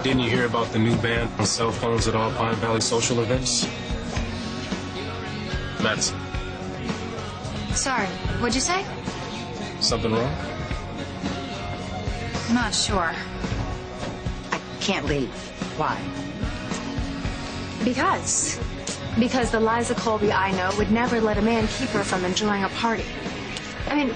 Didn't you hear about the new ban on cell phones at all Pine Valley social events? Madison. Sorry, what'd you say? Something wrong? Not sure. I can't leave. Why? Because the Liza Colby I know would never let a man keep her from enjoying a party. I mean,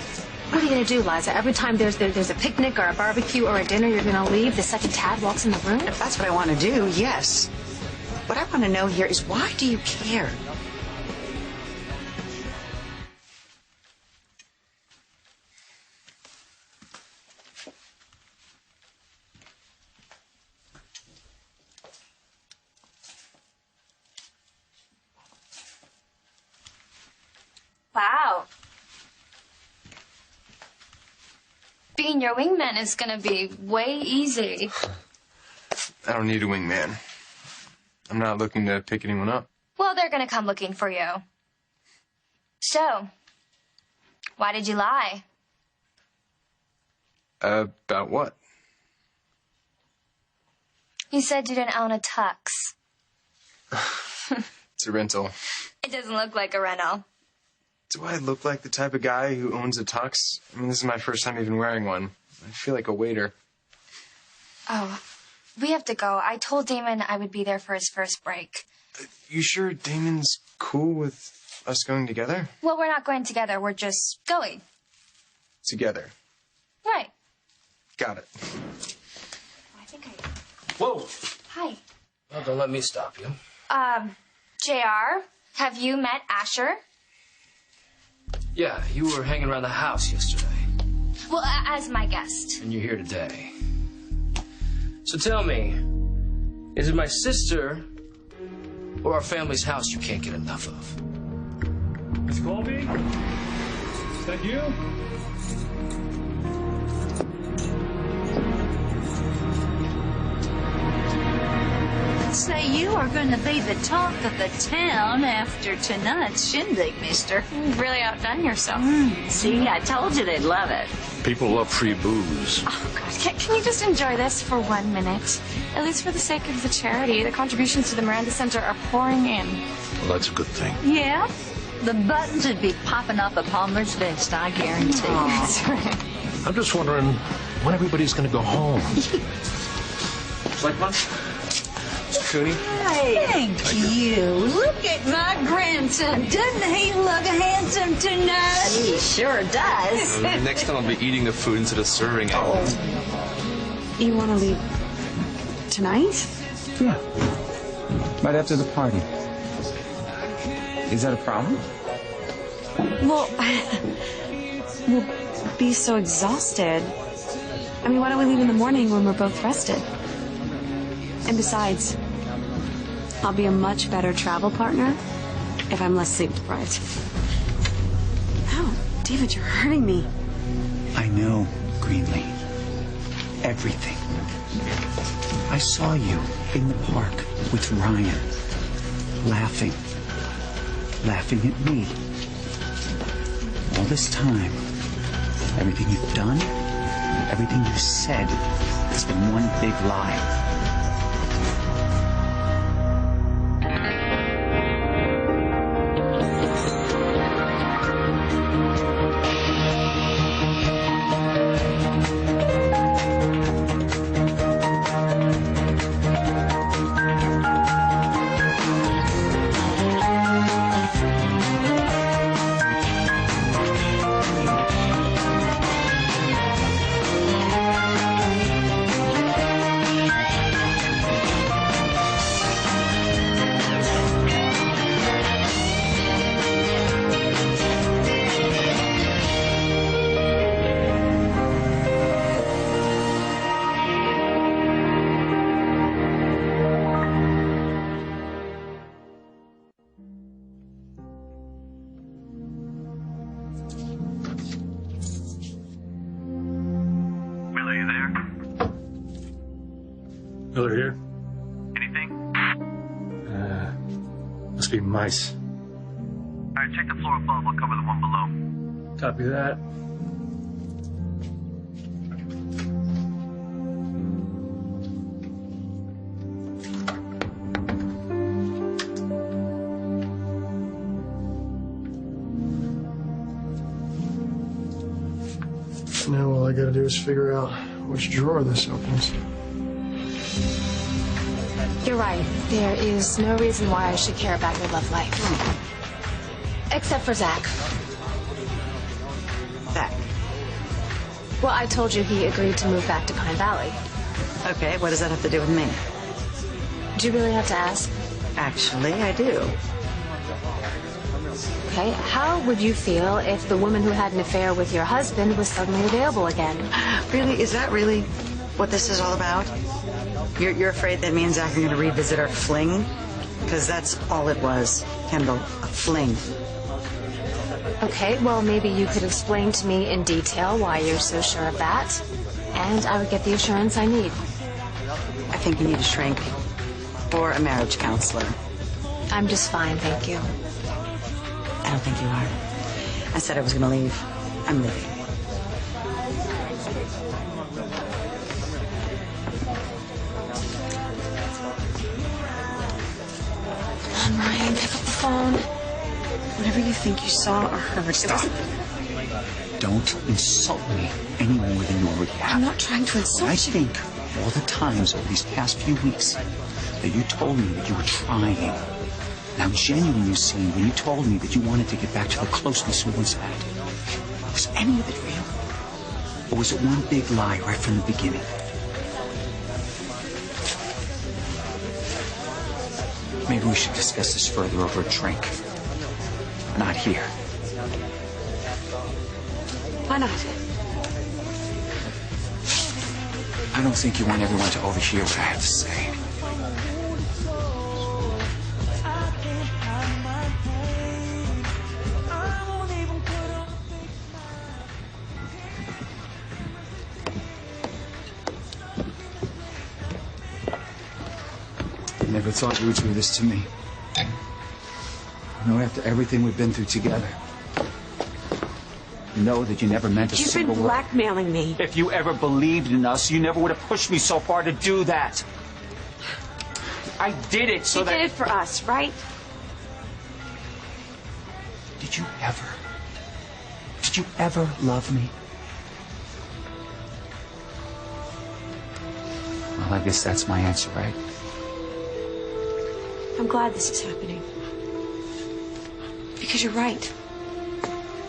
what are you going to do, Liza? Every time there's a picnic or a barbecue or a dinner, you're going to leave the second Tad walks in the room? If that's what I want to do, yes. What I want to know here is, why do you care? Wow. Being your wingman is gonna be way easy. I don't need a wingman. I'm not looking to pick anyone up. Well, they're gonna come looking for you. So, why did you lie? About what? You said you didn't own a tux. It's a rental. It doesn't look like a rental. Do I look like the type of guy who owns a tux? I mean, this is my first time even wearing one. I feel like a waiter. Oh, we have to go. I told Damon I would be there for his first break. You sure Damon's cool with us going together? Well, we're not going together. We're just going. Together. Right. Got it. I think Whoa! Hi. Well, don't let me stop you. JR, have you met Asher? Yeah, you were hanging around the house yesterday. Well, as my guest. And you're here today. So tell me, is it my sister or our family's house you can't get enough of? Miss Colby? Is that you? Say, you are going to be the talk of the town after tonight's shindig, mister. You've really outdone yourself. See, I told you they'd love it. People love free booze. Oh, God. Can you just enjoy this for 1 minute? At least for the sake of the charity. The contributions to the Miranda Center are pouring in. Well, that's a good thing. Yeah? The buttons would be popping up a Palmer's vest, I guarantee. That's right. I'm just wondering when everybody's going to go home. Like one? Cooney? Thank you. Look at my grandson. Doesn't he look handsome tonight? He sure does. Next time I'll be eating the food instead of serving it. You want to leave tonight? Yeah. Right after the party. Is that a problem? Well, we'll be so exhausted. I mean, why don't we leave in the morning when we're both rested? And besides, I'll be a much better travel partner if I'm less sleep deprived. Ow, David, you're hurting me. I know, Greenlee. Everything. I saw you in the park with Ryan, laughing. Laughing at me. All this time, everything you've done, everything you said, has been one big lie. Miller here? Anything? Must be mice. All right, Alright, check the floor above. I'll cover the one below. Copy that. Now all I gotta do is figure out which drawer this opens. You're right. There is no reason why I should care about your love life. Except for Zach. Zach. Well, I told you he agreed to move back to Pine Valley. Okay, what does that have to do with me? Do you really have to ask? Actually, I do. Okay, how would you feel if the woman who had an affair with your husband was suddenly available again? Really? Is that really what this is all about? You're afraid that me and Zach are going to revisit our fling? Because that's all it was, Kendall, a fling. Okay, well, maybe you could explain to me in detail why you're so sure of that, and I would get the assurance I need. I think you need a shrink or a marriage counselor. I'm just fine, thank you. I don't think you are. I said I was going to leave. I'm leaving. Come on, Ryan, pick up the phone. Whatever you think you saw or heard. Stop. Don't insult me any more than you already have. I'm not trying to insult you. I think all the times over these past few weeks that you told me that you were trying. And how genuine you seemed when you told me that you wanted to get back to the closeness we once had. Was any of it real? Or was it one big lie right from the beginning? Maybe we should discuss this further over a drink. Not here. Why not? I don't think you want everyone to overhear what I have to say. I never thought you would do this to me. You know, after everything we've been through together. You know that you never meant a single word. You've been blackmailing me. If you ever believed in us, you never would have pushed me so far to do that. I did it so that... You did it for us, right? Did you ever love me? Well, I guess that's my answer, right? I'm glad this is happening. Because you're right.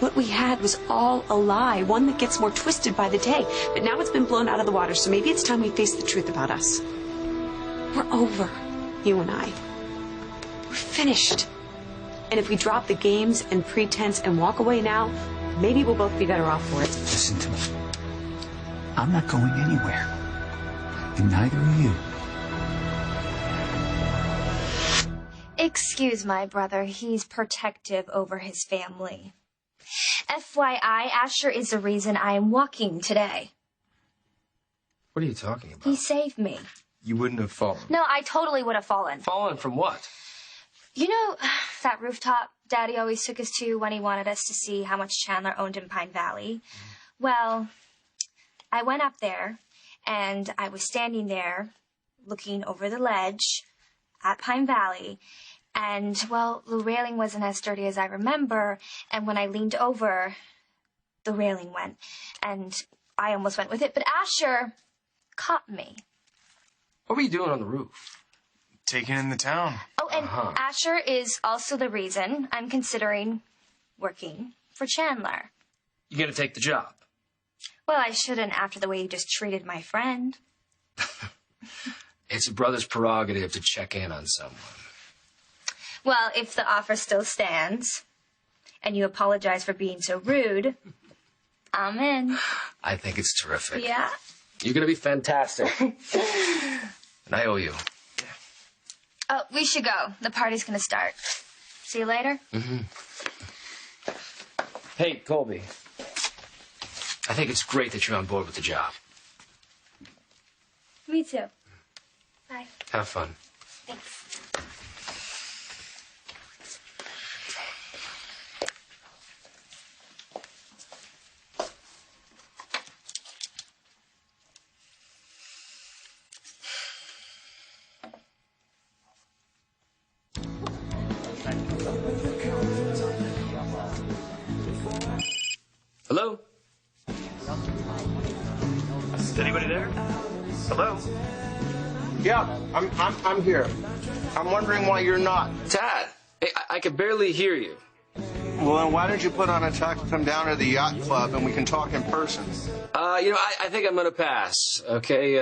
What we had was all a lie, one that gets more twisted by the day. But now it's been blown out of the water, so maybe it's time we face the truth about us. We're over, you and I. We're finished. And if we drop the games and pretense and walk away now, maybe we'll both be better off for it. Listen to me. I'm not going anywhere. And neither are you. Excuse my brother, he's protective over his family. FYI, Asher is the reason I am walking today. What are you talking about? He saved me. You wouldn't have fallen. No, I totally would have fallen. Fallen from what? You know that rooftop Daddy always took us to when he wanted us to see how much Chandler owned in Pine Valley? Well, I went up there, and I was standing there looking over the ledge at Pine Valley, and, well, the railing wasn't as sturdy as I remember, and when I leaned over, the railing went, and I almost went with it, but Asher caught me. What were you doing on the roof? Taking in the town. Oh, and Asher is also the reason I'm considering working for Chandler. You gonna take the job? Well, I shouldn't after the way you just treated my friend. It's a brother's prerogative to check in on someone. Well, if the offer still stands, and you apologize for being so rude, I'm in. I think it's terrific. Yeah? You're gonna be fantastic. And I owe you. Oh, we should go. The party's gonna start. See you later? Mm-hmm. Hey, Colby. I think it's great that you're on board with the job. Me too. Bye. Have fun. Thanks. Hello? Is anybody there? Hello? Yeah, I'm here. I'm wondering why you're not. Tad, hey, I can barely hear you. Well, then why don't you put on a tux, come down to the yacht club, and we can talk in person? I think I'm gonna pass, okay?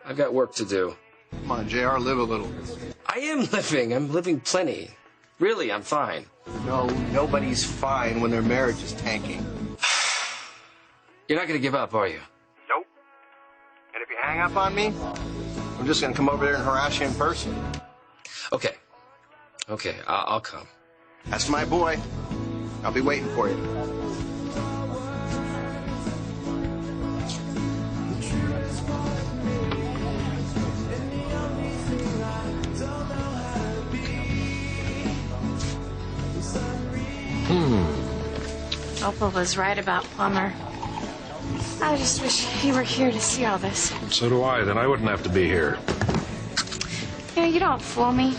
I've got work to do. Come on, JR, live a little. I am living. I'm living plenty. Really, I'm fine. No, nobody's fine when their marriage is tanking. You're not gonna give up, are you? Nope. And if you hang up on me, I'm just gonna come over there and harass you in person. Okay. I'll come. That's my boy. I'll be waiting for you. Opal was right about Plummer. I just wish he were here to see all this. So do I. Then I wouldn't have to be here. You know, you don't fool me.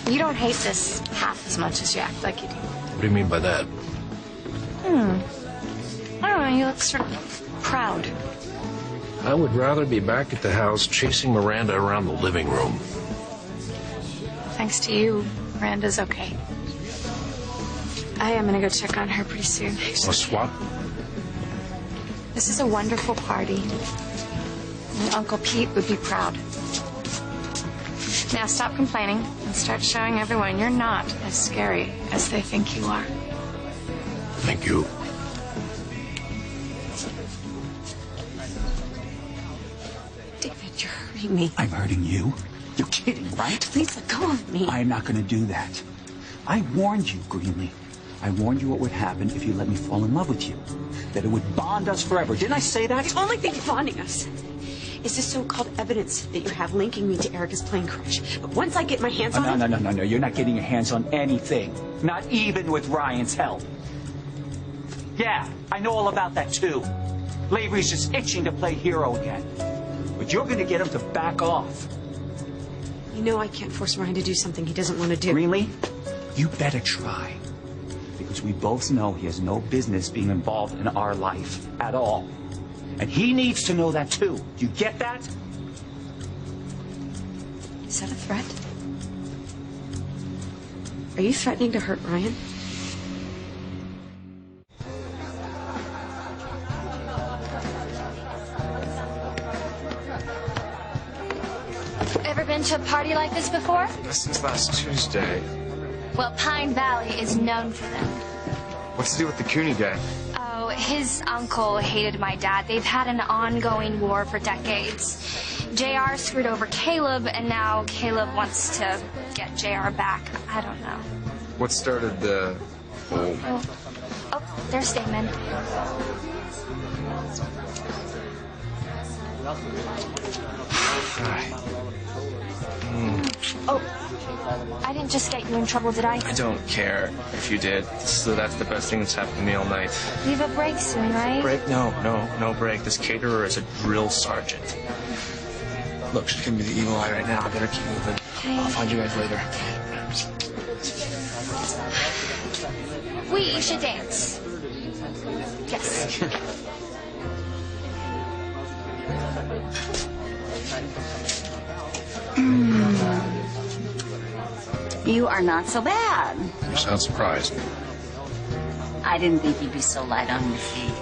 You don't hate this half as much as you act like you do. What do you mean by that? I don't know, you look sort of proud. I would rather be back at the house chasing Miranda around the living room. Thanks to you, Miranda's okay. I am gonna go check on her pretty soon. A swap? This is a wonderful party. And Uncle Pete would be proud. Now stop complaining and start showing everyone you're not as scary as they think you are. Thank you. David, you're hurting me. I'm hurting you? You're kidding, right? Please let go of me. I'm not going to do that. I warned you, Greenlee. I warned you what would happen if you let me fall in love with you. That it would bond us forever. Didn't I say that? The only thing bonding us is the so-called evidence that you have linking me to Erica's plane crash. But once I get my hands on it... No. You're not getting your hands on anything. Not even with Ryan's help. Yeah, I know all about that, too. Lavery's just itching to play hero again. But you're going to get him to back off. You know I can't force Ryan to do something he doesn't want to do. Greenlee, you better try. Because we both know he has no business being involved in our life at all. And he needs to know that, too. Do you get that? Is that a threat? Are you threatening to hurt Ryan? Ever been to a party like this before? Since last Tuesday. Well, Pine Valley is known for them. What's to do with the Cooney guy? Oh, his uncle hated my dad. They've had an ongoing war for decades. JR screwed over Caleb, and now Caleb wants to get JR back. I don't know. What started the whole... Oh, there's Damon. Oh, I didn't just get you in trouble, did I? I don't care if you did. So that's the best thing that's happened to me all night. We have a break soon, right? Break? No break. This caterer is a drill sergeant. Look, she's giving me the evil eye right now. I better keep moving. Okay. I'll find you guys later. We should dance. Yes. You are not so bad. You sound surprised. I didn't think you'd be so light on your feet.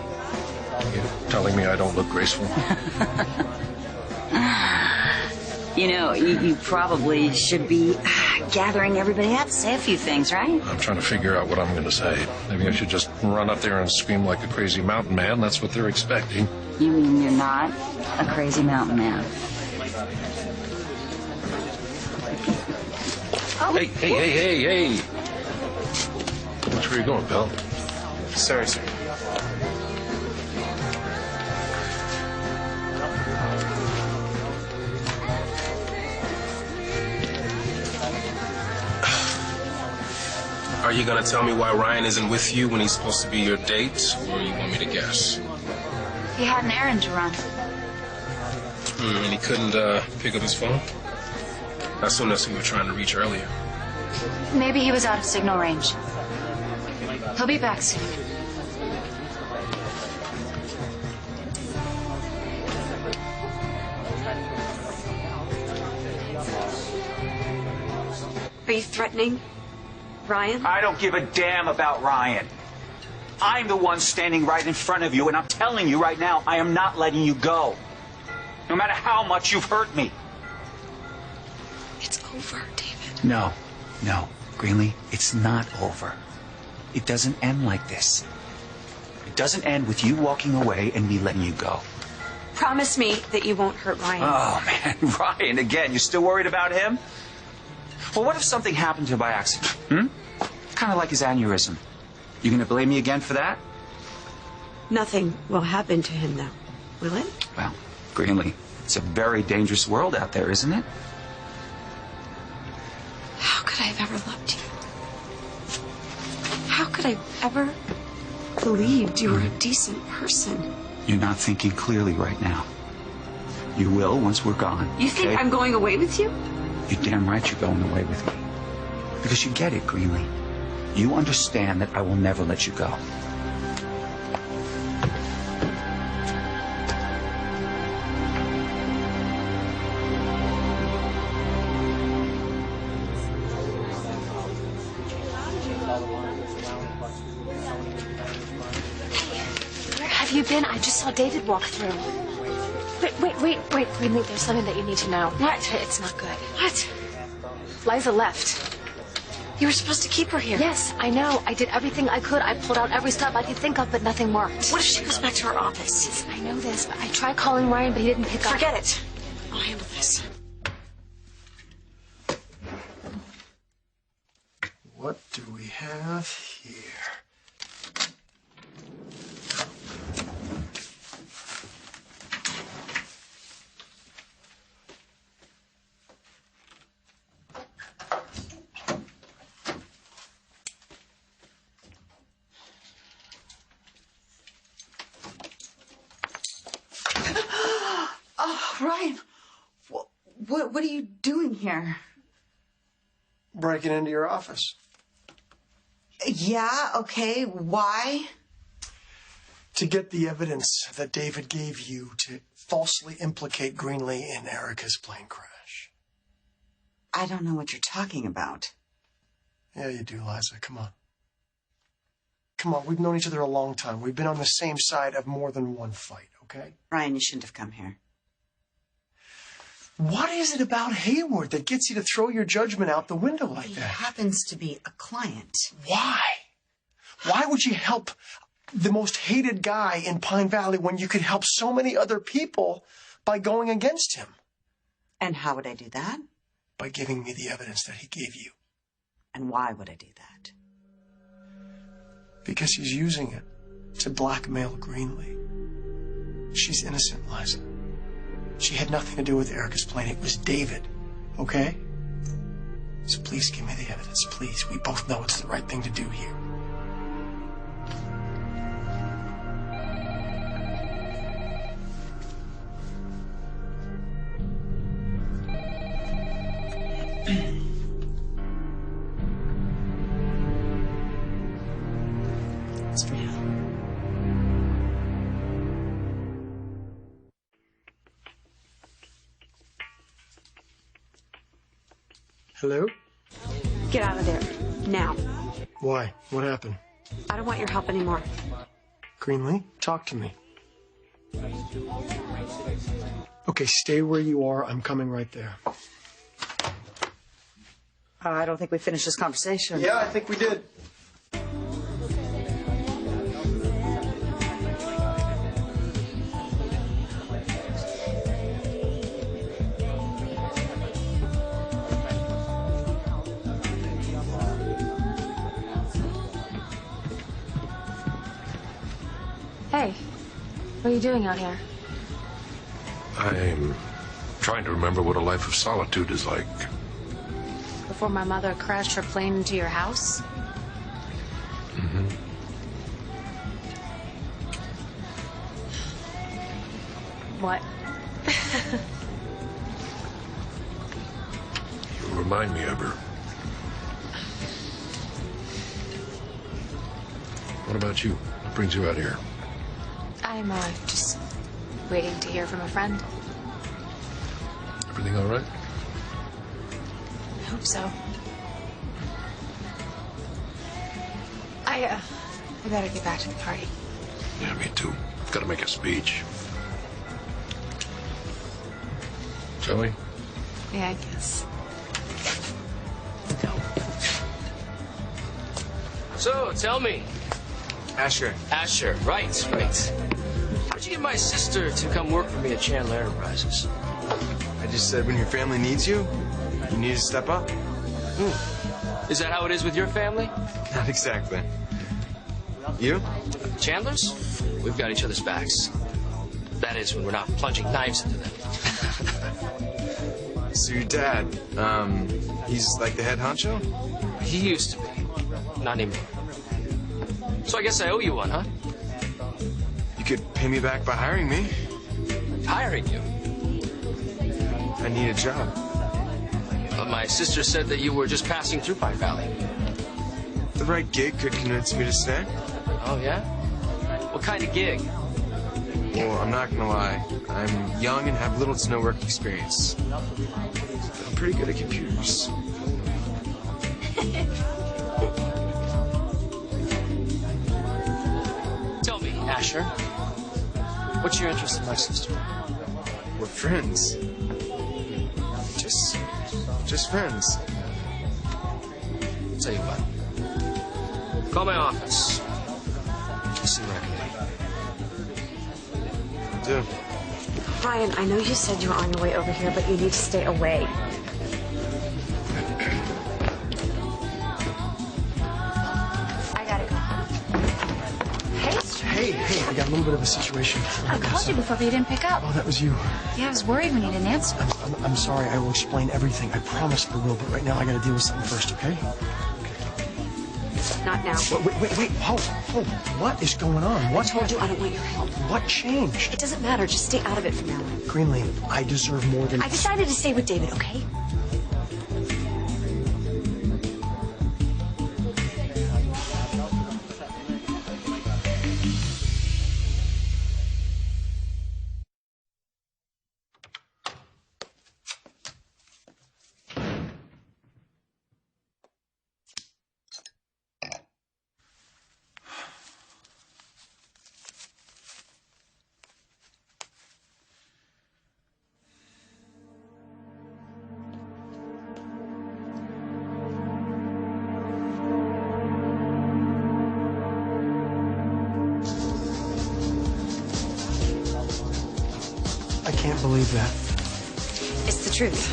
You're telling me I don't look graceful? You know, you probably should be gathering everybody up to say a few things, right? I'm trying to figure out what I'm going to say. Maybe I should just run up there and scream like a crazy mountain man. That's what they're expecting. You mean you're not a crazy mountain man? Oh. Hey. Watch where you're going, pal. Sorry, sir. Are you gonna tell me why Ryan isn't with you when he's supposed to be your date, or you want me to guess? He had an errand to run. And he couldn't pick up his phone? That's who we were trying to reach earlier. Maybe he was out of signal range. He'll be back soon. Are you threatening Ryan? I don't give a damn about Ryan. I'm the one standing right in front of you, and I'm telling you right now, I am not letting you go. No matter how much you've hurt me. It's over, David. No, Greenlee, it's not over. It doesn't end like this. It doesn't end with you walking away and me letting you go. Promise me that you won't hurt Ryan. Oh, man, Ryan, again, you're still worried about him? Well, what if something happened to him by accident? Kind of like his aneurysm. You gonna blame me again for that? Nothing will happen to him, though, will it? Well, Greenlee, it's a very dangerous world out there, isn't it? How could I have ever loved you? How could I ever believed you were a decent person? You're not thinking clearly right now. You will once we're gone. You think okay? I'm going away with you? You're damn right you're going away with me. Because you get it, Greenlee. You understand that I will never let you go. Where have you been? I just saw David walk through. Wait, Greenlee, there's something that you need to know. What? It's not good. What? Liza left. You were supposed to keep her here. Yes, I know. I did everything I could. I pulled out every step I could think of, but nothing worked. What if she goes back to her office? Yes, I know this, but I tried calling Ryan, but he didn't pick up. Forget it. I'll handle this. What do we have here? Ryan, what are you doing here? Breaking into your office. Yeah, okay. Why? To get the evidence that David gave you to falsely implicate Greenlee in Erica's plane crash. I don't know what you're talking about. Yeah, you do, Liza. Come on. Come on, we've known each other a long time. We've been on the same side of more than one fight, okay? Ryan, you shouldn't have come here. What is it about Hayward that gets you to throw your judgment out the window like He that? happens to be a client. Why? Why would you help the most hated guy in Pine Valley when you could help so many other people by going against him? And how would I do that? By giving me the evidence that he gave you. And why would I do that? Because he's using it to blackmail Greenlee. She's innocent, Liza. She had nothing to do with Erica's plane. It was David, okay? So please give me the evidence, please. We both know it's the right thing to do here. It's for you. Hello? Get out of there. Now. Why? What happened? I don't want your help anymore. Greenlee, talk to me. Okay, stay where you are. I'm coming right there. I don't think we finished this conversation. Yeah, I think we did. Hey, what are you doing out here? I'm trying to remember what a life of solitude is like. Before my mother crashed her plane into your house? Mm-hmm. What? You remind me of her. What about you? What brings you out here? I'm just waiting to hear from a friend. Everything all right? I hope so. I better get back to the party. Yeah, me too. I've got to make a speech. Shall we? Yeah, I guess. So, tell me. Asher. Asher, right. How'd you get my sister to come work for me at Chandler Enterprises? I just said when your family needs you, you need to step up. Is that how it is with your family? Not exactly. You? Chandler's? We've got each other's backs. That is, when we're not plunging knives into them. So your dad, he's like the head honcho? He used to be. Not anymore. So I guess I owe you one, huh? You could pay me back by hiring me. Hiring you? I need a job. My sister said that you were just passing through Pine Valley. The right gig could convince me to stay. Oh, yeah? What kind of gig? Well, I'm not gonna lie. I'm young and have little to no work experience. But I'm pretty good at computers. Tell me, Asher, what's your interest in my sister? We're friends. Just friends. Tell you what. Call my office. See what I can do. Do. Ryan, I know you said you were on your way over here, but you need to stay away. I gotta go. Hey, I got a little bit of a situation. I called you before, but you didn't pick up. Oh, that was you. Yeah, I was worried when you didn't answer. I'm sorry. I will explain everything. I promise I will. But right now, I got to deal with something first, okay? Not now. Wait. Hold. What is going on? I told you I don't want your help. What changed? It doesn't matter. Just stay out of it from now on. Greenlee, I deserve more than... I decided to stay with David, okay? I can't believe that. It's the truth.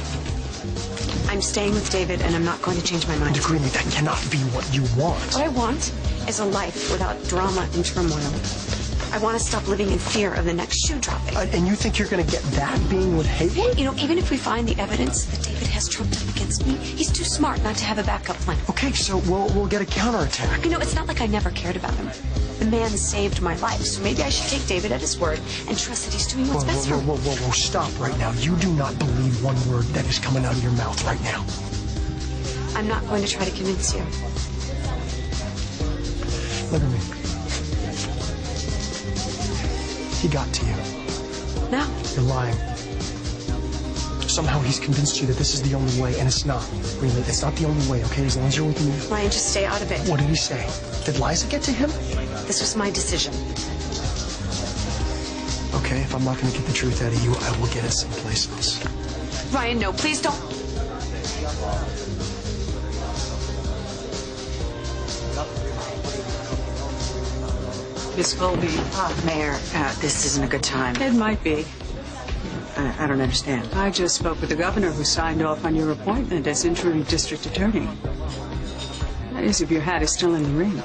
I'm staying with David, and I'm not going to change my mind. Greenlee, that cannot be what you want. What I want is a life without drama and turmoil. I want to stop living in fear of the next shoe dropping. And you think you're going to get that being with Haywood? You know, even if we find the evidence that David has trumped up against me, he's too smart not to have a backup plan. Okay, so we'll get a counterattack. You know, it's not like I never cared about him. The man saved my life, so maybe I should take David at his word and trust that he's doing what's best for me. Whoa, stop right now. You do not believe one word that is coming out of your mouth right now. I'm not going to try to convince you. Look at me. He got to you. No. You're lying. Somehow he's convinced you that this is the only way, and it's not. Really, it's not the only way, okay? As long as you're with me. Ryan, just stay out of it. What did he say? Did Liza get to him? This was my decision. Okay, if I'm not going to get the truth out of you, I will get it someplace else. Ryan, no, please don't. Miss Colby. Mayor, this isn't a good time. It might be. I don't understand. I just spoke with the governor who signed off on your appointment as interim district attorney. That is, if your hat is still in the ring.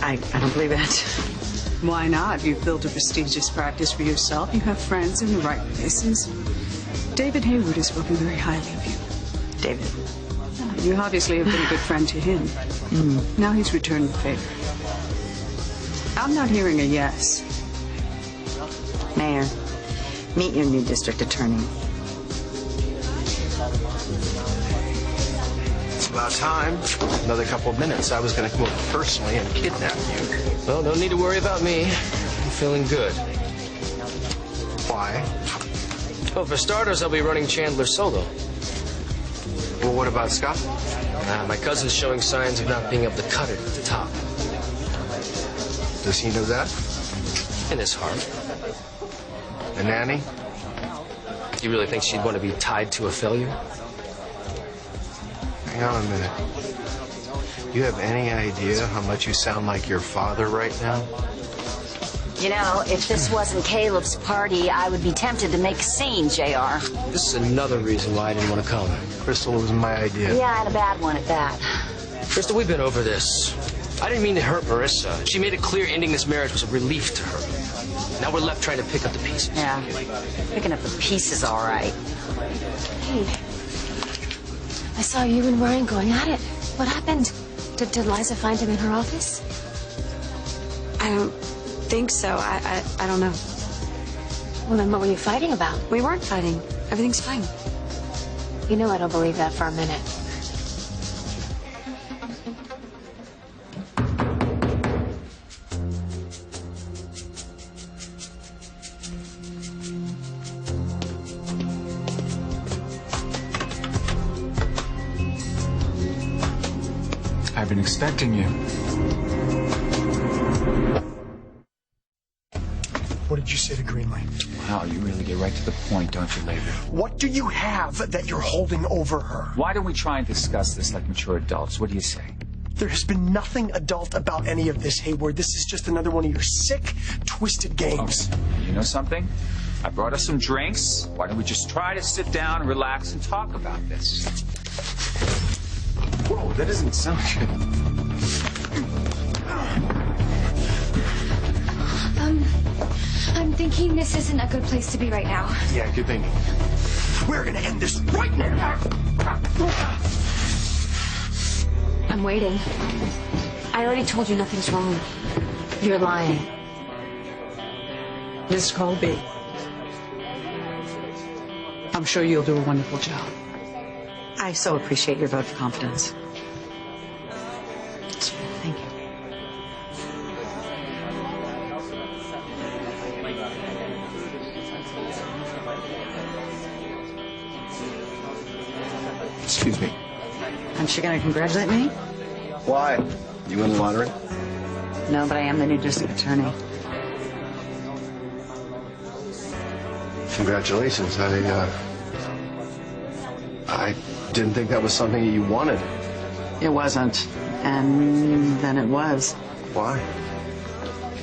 I don't believe it. Why not? You've built a prestigious practice for yourself. You have friends in the right places. David Haywood has spoken very highly of you. David? You obviously have been a good friend to him. Now he's returned the favor. I'm not hearing a yes. Mayor, meet your new district attorney. About time. Another couple of minutes. I was going to come over personally and kidnap you. Well, no need to worry about me. I'm feeling good. Why? Well, for starters, I'll be running Chandler solo. Well, what about Scott? My cousin's showing signs of not being able to cut it at the top. Does he know that? In his heart. And Annie? You really think she'd want to be tied to a failure? Hang on a minute. You have any idea how much you sound like your father right now? You know, if this wasn't Caleb's party, I would be tempted to make a scene, JR. This is another reason why I didn't want to come. Crystal, it was my idea. Yeah, I had a bad one at that. Crystal, we've been over this. I didn't mean to hurt Marissa. She made it clear ending this marriage was a relief to her. Now we're left trying to pick up the pieces. Yeah, picking up the pieces, all right. Hey, I saw you and Ryan going at it. What happened? Did Liza find him in her office? I don't think so. I don't know. Well, then what were you fighting about? We weren't fighting. Everything's fine. You know I don't believe that for a minute. I've been expecting you. What did you say to Greenlee? Wow, you really get right to the point, don't you, Labor? What do you have that you're holding over her? Why don't we try and discuss this like mature adults? What do you say? There has been nothing adult about any of this, Hayward. This is just another one of your sick, twisted games. Oh, you know something? I brought us some drinks. Why don't we just try to sit down, relax, and talk about this? Whoa, that doesn't sound good. I'm thinking this isn't a good place to be right now. Yeah, good thinking. We're gonna end this right now! I'm waiting. I already told you nothing's wrong. You're lying. Miss Colby, I'm sure you'll do a wonderful job. I so appreciate your vote of confidence. Thank you. Excuse me. Aren't you going to congratulate me? Why? You win the lottery? No, but I am the new district attorney. Congratulations. I didn't think that was something that you wanted. It wasn't. And then it was. Why?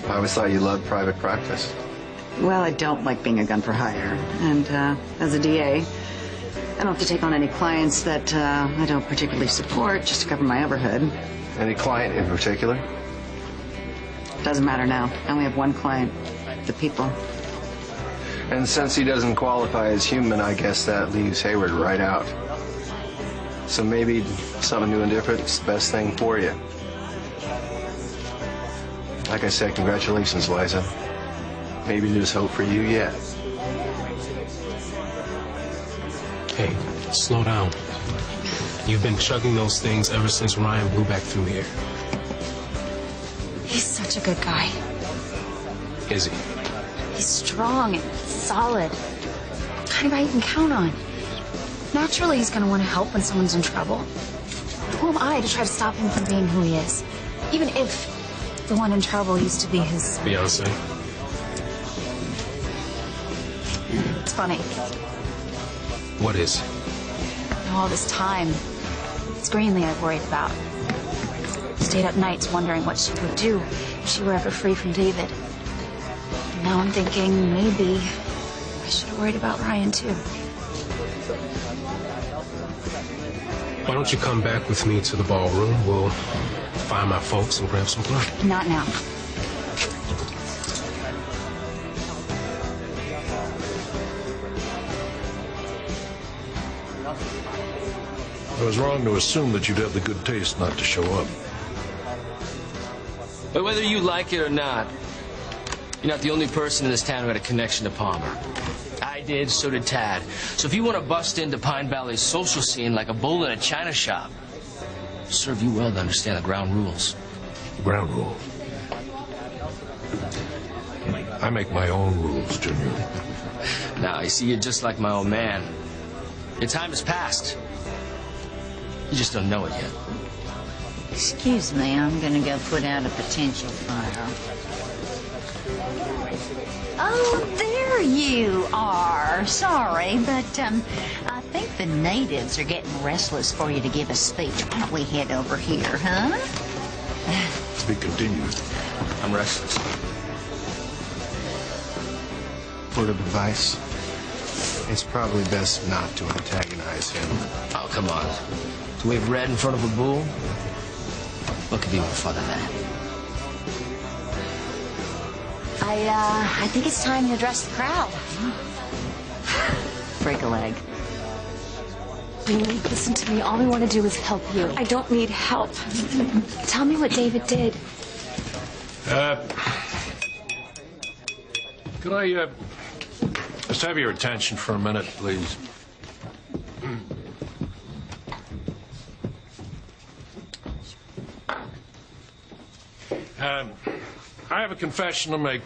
I always thought you loved private practice. Well, I don't like being a gun for hire. And as a DA, I don't have to take on any clients that I don't particularly support just to cover my overhead. Any client in particular? Doesn't matter now. I only have one client, the people. And since he doesn't qualify as human, I guess that leaves Hayward right out. So maybe something new and different is the best thing for you. Like I said, congratulations, Liza. Maybe there's hope for you yet. Hey, slow down. You've been chugging those things ever since Ryan blew back through here. He's such a good guy. Is he? He's strong and solid. Kind of guy you can count on. Naturally, he's going to want to help when someone's in trouble. Who am I to try to stop him from being who he is? Even if the one in trouble used to be his... Beyonce. It's funny. What is? All this time, it's Greenlee I've worried about. Stayed up nights wondering what she would do if she were ever free from David. And now I'm thinking maybe I should have worried about Ryan too. Why don't you come back with me to the ballroom? We'll find my folks and grab some grub. Not now. I was wrong to assume that you'd have the good taste not to show up. But whether you like it or not, you're not the only person in this town who had a connection to Palmer. I did, so did Tad. So if you want to bust into Pine Valley's social scene like a bull in a china shop, Serve you well to understand the ground rules. Ground rule. I make my own rules, Junior. Now, I see you're just like my old man. Your time has passed. You just don't know it yet. Excuse me, I'm gonna go put out a potential fire. Oh, there you are. Sorry, but I think the natives are getting restless for you to give a speech. Why don't we head over here, huh? To be continued. I'm restless. Word of advice, it's probably best not to antagonize him. Oh, come on. To wave red in front of a bull? What could be more fun than that? I think it's time to address the crowd. Break a leg. Really, listen to me. All we want to do is help you. I don't need help. Tell me what David did. Could I, just have your attention for a minute, please? I have a confession to make.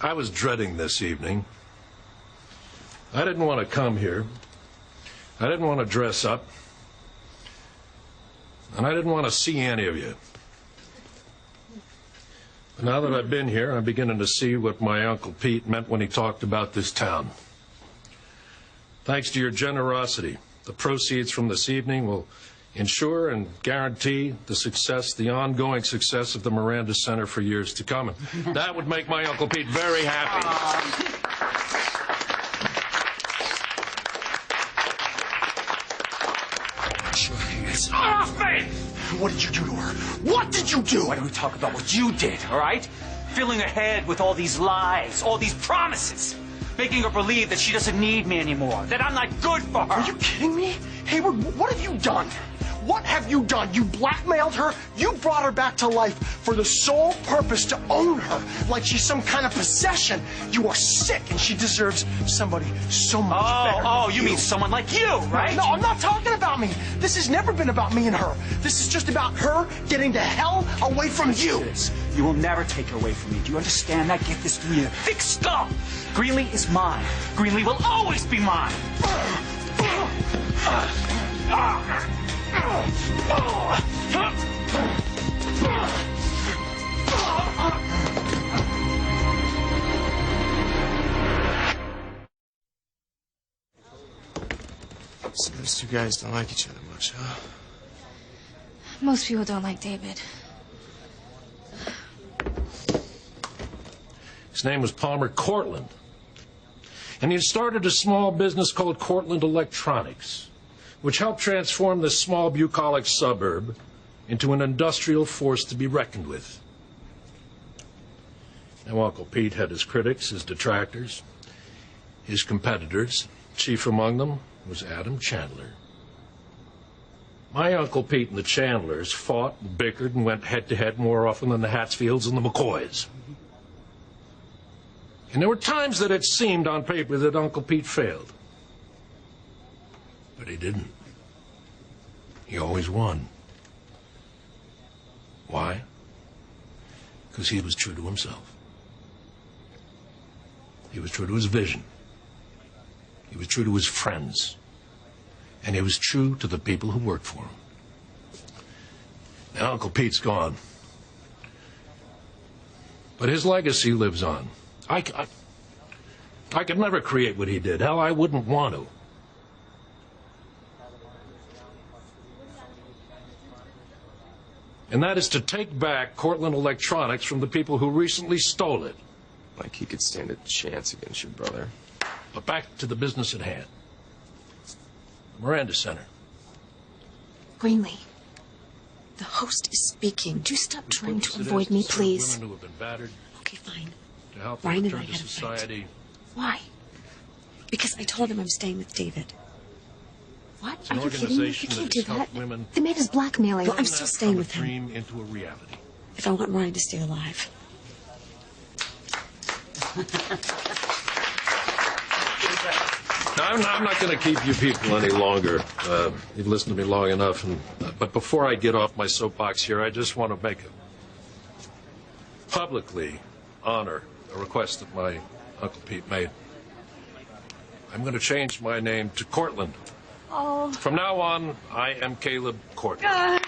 I was dreading this evening. I didn't want to come here. I didn't want to dress up. And I didn't want to see any of you. But now that I've been here, I'm beginning to see what my Uncle Pete meant when he talked about this town. Thanks to your generosity, the proceeds from this evening will ensure and guarantee the ongoing success of the Miranda Center for years to come. And that would make my Uncle Pete very happy. It's off me! What did you do to her? What did you do? Why don't we talk about what you did, all right? Filling her head with all these lies, all these promises. Making her believe that she doesn't need me anymore, that I'm not good for her. Are you kidding me? Hayward, what have you done? What have you done? You blackmailed her? You brought her back to life for the sole purpose to own her, like she's some kind of possession. You are sick, and she deserves somebody so much better. Oh, you mean someone like you, right? No, I'm not talking about me. This has never been about me and her. This is just about her getting the hell away from you. You will never take her away from me. Do you understand that? Get this through your thick skull. Greenlee is mine. Greenlee will always be mine. So those two guys don't like each other much, huh? Most people don't like David. His name was Palmer Cortland. And he had started a small business called Cortland Electronics, which helped transform this small bucolic suburb into an industrial force to be reckoned with. Now, Uncle Pete had his critics, his detractors, his competitors. Chief among them was Adam Chandler. My Uncle Pete and the Chandlers fought and bickered and went head-to-head more often than the Hatsfields and the McCoys. And there were times that it seemed on paper that Uncle Pete failed. But he didn't. He always won. Why? Because he was true to himself. He was true to his vision. He was true to his friends. And he was true to the people who worked for him. Now, Uncle Pete's gone. But his legacy lives on. I could never create what he did. Hell, I wouldn't want to. And that is to take back Cortland Electronics from the people who recently stole it. Like he could stand a chance against your brother. But back to the business at hand. The Miranda Center. Greenlee, the host is speaking. Do stop trying to avoid me, please. Women who have been battered. Okay, fine. To help Ryan and I return to had a fight. society. Why? Because I told him I'm staying with David. What? It's an Are you kidding me? You organization can't that do has that. helped women The man is blackmailing. No, I'm still staying with from a him. dream into a reality. If I want Ryan to stay alive. Now, I'm not going to keep you people any longer. You've listened to me long enough. But before I get off my soapbox here, I just want to publicly honor a request that my Uncle Pete made. I'm going to change my name to Cortland. Oh. From now on, I am Caleb Cortland.